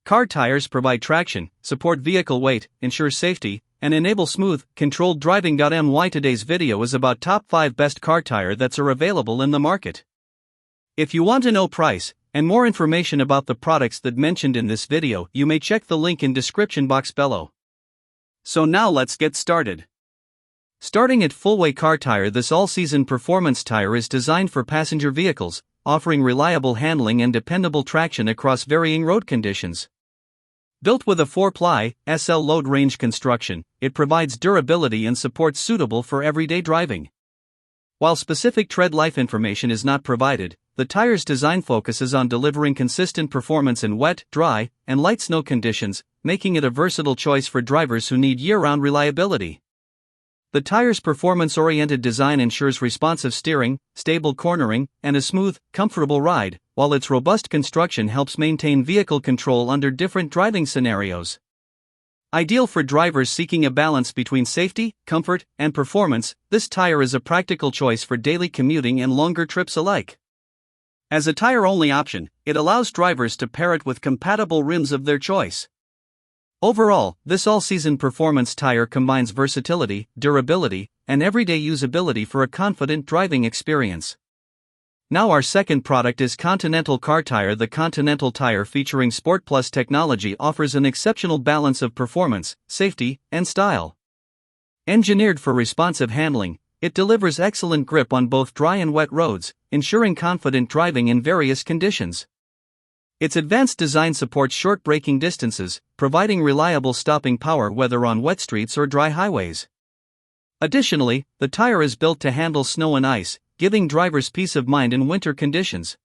Car tires provide traction, support vehicle weight, ensure safety, and enable smooth, controlled driving. Today's video is about top 5 best car tire that are available in the market. If you want to know price and more information about the products that mentioned in this video, you may check the link in description box below. So now let's get started. Starting at Fullway car tire. This all-season performance tire is designed for passenger vehicles, offering reliable handling and dependable traction across varying road conditions. Built with a 4-ply SL load range construction, it provides durability and support suitable for everyday driving. While specific tread life information is not provided, the tire's design focuses on delivering consistent performance in wet, dry, and light snow conditions, making it a versatile choice for drivers who need year-round reliability. The tire's performance-oriented design ensures responsive steering, stable cornering, and a smooth, comfortable ride, while its robust construction helps maintain vehicle control under different driving scenarios. Ideal for drivers seeking a balance between safety, comfort, and performance, this tire is a practical choice for daily commuting and longer trips alike. As a tire-only option, it allows drivers to pair it with compatible rims of their choice. Overall, this all-season performance tire combines versatility, durability, and everyday usability for a confident driving experience. Now our second product is Continental car tire. The Continental tire, featuring Sport Plus technology, offers an exceptional balance of performance, safety, and style. Engineered for responsive handling, it delivers excellent grip on both dry and wet roads, ensuring confident driving in various conditions. Its advanced design supports short braking distances, providing reliable stopping power whether on wet streets or dry highways. Additionally, the tire is built to handle snow and ice, giving drivers peace of mind in winter conditions.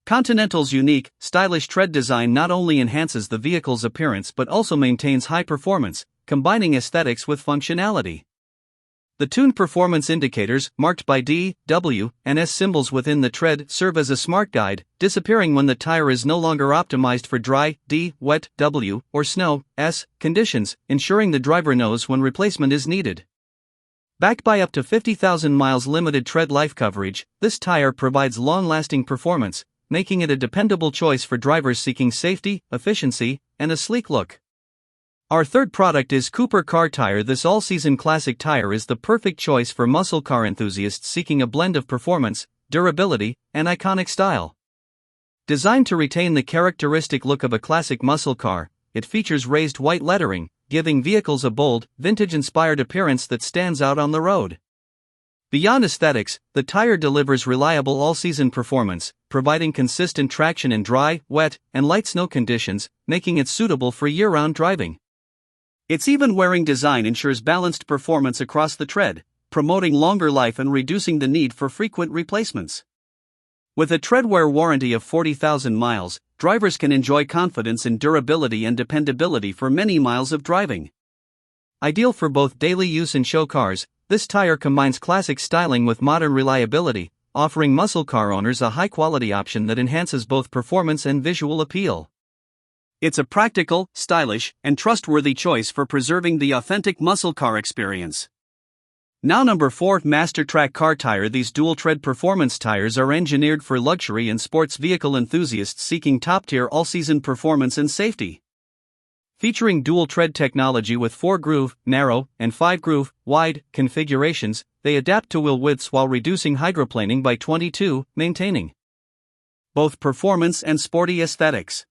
Continental's unique, stylish tread design not only enhances the vehicle's appearance but also maintains high performance, combining aesthetics with functionality. The tuned performance indicators, marked by D, W, and S symbols within the tread, serve as a smart guide, disappearing when the tire is no longer optimized for dry, D, wet, W, or snow, S, conditions, ensuring the driver knows when replacement is needed. Backed by up to 50,000 miles limited tread life coverage, this tire provides long-lasting performance, making it a dependable choice for drivers seeking safety, efficiency, and a sleek look. Our third product is Cooper car tire. This all-season classic tire is the perfect choice for muscle car enthusiasts seeking a blend of performance, durability, and iconic style. Designed to retain the characteristic look of a classic muscle car, it features raised white lettering, giving vehicles a bold, vintage-inspired appearance that stands out on the road. Beyond aesthetics, the tire delivers reliable all-season performance, providing consistent traction in dry, wet, and light snow conditions, making it suitable for year-round driving. Its even-wearing design ensures balanced performance across the tread, promoting longer life and reducing the need for frequent replacements. With a treadwear warranty of 40,000 miles, drivers can enjoy confidence in durability and dependability for many miles of driving. Ideal for both daily use and show cars, this tire combines classic styling with modern reliability, offering muscle car owners a high-quality option that enhances both performance and visual appeal. It's a practical, stylish, and trustworthy choice for preserving the authentic muscle car experience. Now number 4, Mastertrack car tire. These dual-tread performance tires are engineered for luxury and sports vehicle enthusiasts seeking top-tier all-season performance and safety. Featuring dual-tread technology with 4-groove, narrow, and 5-groove, wide, configurations, they adapt to wheel widths while reducing hydroplaning by 22, maintaining both performance and sporty aesthetics.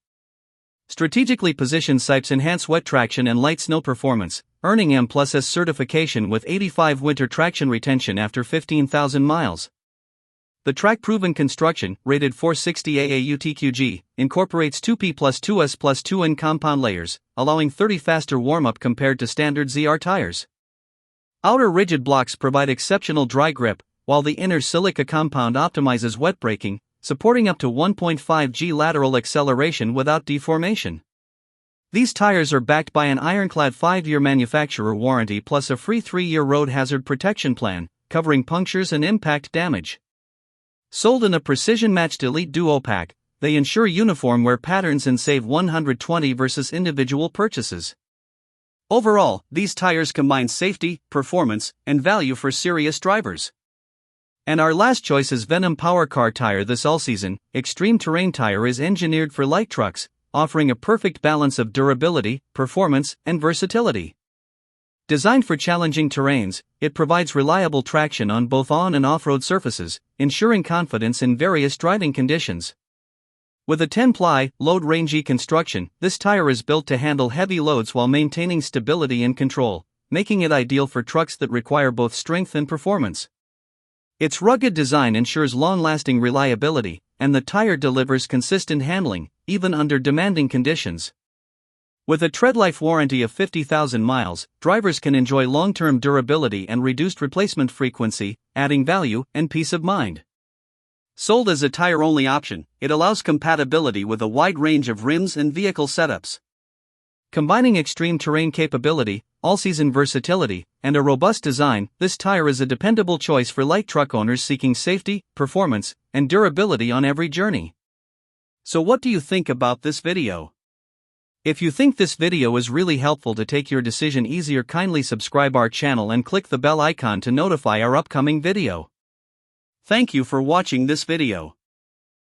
Strategically positioned sipes enhance wet traction and light snow performance, earning M+S certification with 85 winter traction retention after 15,000 miles. The track-proven construction, rated 460 AAUTQG, incorporates 2P plus 2S plus 2N compound layers, allowing 30 faster warm-up compared to standard ZR tires. Outer rigid blocks provide exceptional dry grip, while the inner silica compound optimizes wet braking, supporting up to 1.5 G lateral acceleration without deformation. These tires are backed by an ironclad 5-year manufacturer warranty plus a free 3-year road hazard protection plan, covering punctures and impact damage. Sold in a precision-matched Elite Duo pack, they ensure uniform wear patterns and save $120 versus individual purchases. Overall, these tires combine safety, performance, and value for serious drivers. And our last choice is Venom Power car tire. This all-season, extreme terrain tire is engineered for light trucks, offering a perfect balance of durability, performance, and versatility. Designed for challenging terrains, it provides reliable traction on both on- and off-road surfaces, ensuring confidence in various driving conditions. With a 10-ply, load-rangey construction, this tire is built to handle heavy loads while maintaining stability and control, making it ideal for trucks that require both strength and performance. Its rugged design ensures long-lasting reliability, and the tire delivers consistent handling, even under demanding conditions. With a tread-life warranty of 50,000 miles, drivers can enjoy long-term durability and reduced replacement frequency, adding value and peace of mind. Sold as a tire-only option, it allows compatibility with a wide range of rims and vehicle setups. Combining extreme terrain capability, all-season versatility, and a robust design, this tire is a dependable choice for light truck owners seeking safety, performance, and durability on every journey. So what do you think about this video? If you think this video is really helpful to take your decision easier, kindly subscribe our channel and click the bell icon to notify our upcoming video. Thank you for watching this video.